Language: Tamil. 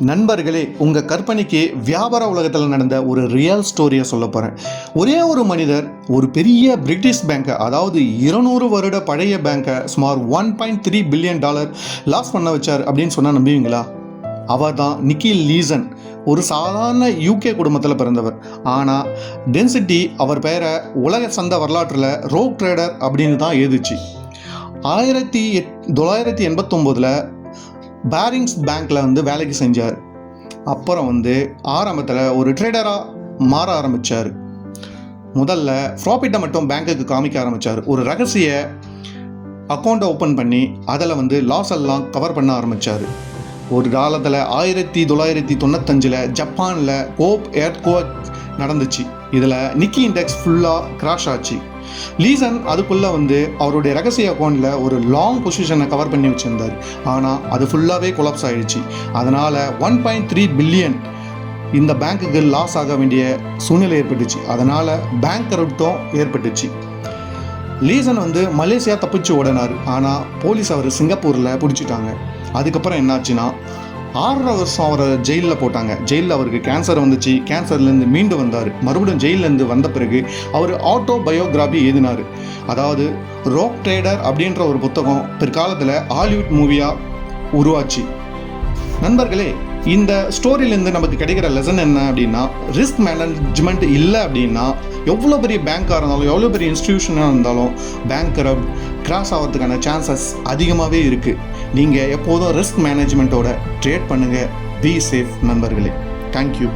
நண்பர்களே, உங்கள் கற்பனைக்கு வியாபார உலகத்தில் நடந்த ஒரு ரியல் ஸ்டோரியை சொல்ல போகிறேன். ஒரே ஒரு மனிதர் ஒரு பெரிய பிரிட்டிஷ் பேங்கை, அதாவது 200 வருட பழைய பேங்கை சுமார் $1.3 பில்லியன் லாஸ் பண்ண வச்சார் அப்படின்னு சொன்னால் நம்புவீங்களா? அவர் தான் நிக்கில் லீசன். ஒரு சாதாரண யூகே குடும்பத்தில் பிறந்தவர். ஆனால் டென்சிட்டி அவர் பெயரை உலக சந்தை வரலாற்றில் ரோக் ட்ரேடர் அப்படின்னு தான் எழுதுச்சு. 1989 பேரிங்ஸ் பேங்க்கில் வேலைக்கு செஞ்சார். அப்புறம் ஆரம்பத்தில் ஒரு ட்ரேடராக மாற ஆரம்பித்தார். முதல்ல ப்ராஃபிட்டை மட்டும் பேங்க்குக்கு காமிக்க ஆரம்பித்தார். ஒரு ரகசிய அக்கௌண்ட்டை ஓப்பன் பண்ணி அதில் லாஸ் எல்லாம் கவர் பண்ண ஆரம்பித்தார். ஒரு காலத்தில் 1995 ஜப்பானில் கோப் எர்த்குவேக் நடந்துச்சு. இதில் நிக்கி இண்டெக்ஸ் ஃபுல்லாக கிராஷ் ஆச்சு. லீசன் அதுக்குள்ளே அவருடைய ரகசிய அக்கௌண்ட்டில் ஒரு லாங் பொசிஷனை கவர் பண்ணி வச்சுருந்தார். ஆனால் அது ஃபுல்லாகவே கொலாப்ஸ் ஆகிடுச்சு. அதனால் 1.3 பில்லியன் இந்த பேங்க்குக்கு லாஸ் ஆக வேண்டிய சூழ்நிலை ஏற்பட்டுச்சு. அதனால் பேங்க் கரப்டும் ஏற்பட்டுச்சு. லீசன் மலேசியா தப்பிச்சு ஓடினார். ஆனால் போலீஸ் அவர் சிங்கப்பூரில் பிடிச்சிட்டாங்க. அதுக்கப்புறம் என்னாச்சுன்னா 6 வருஷம் அவரை ஜெயிலில் போட்டாங்க. ஜெயிலில் அவருக்கு கேன்சர் வந்துச்சு. கேன்சர்லேருந்து மீண்டு வந்தார். மறுபடியும் ஜெயிலேருந்து வந்த பிறகு அவர் ஆட்டோபயோகிராஃபி எழுதினார். அதாவது ரோக் ட்ரேடர் அப்படின்ற ஒரு புத்தகம் பிற்காலத்தில் ஹாலிவுட் மூவியாக உருவாச்சு. நண்பர்களே, இந்த ஸ்டோரியிலேருந்து நமக்கு கிடைக்கிற லெசன் என்ன அப்படின்னா, ரிஸ்க் மேனேஜ்மெண்ட் இல்லை அப்படின்னா எவ்வளோ பெரிய பேங்காக இருந்தாலும் எவ்வளோ பெரிய இன்ஸ்டிடியூஷனாக இருந்தாலும் பேங்க் கரப்ட் கிராஸ் ஆகிறதுக்கான சான்சஸ் அதிகமாகவே இருக்குது. நீங்கள் எப்போதும் ரிஸ்க் மேனேஜ்மெண்ட்டோட ட்ரேட் பண்ணுங்கள். பி சேஃப் நண்பர்களே. தேங்க்யூ.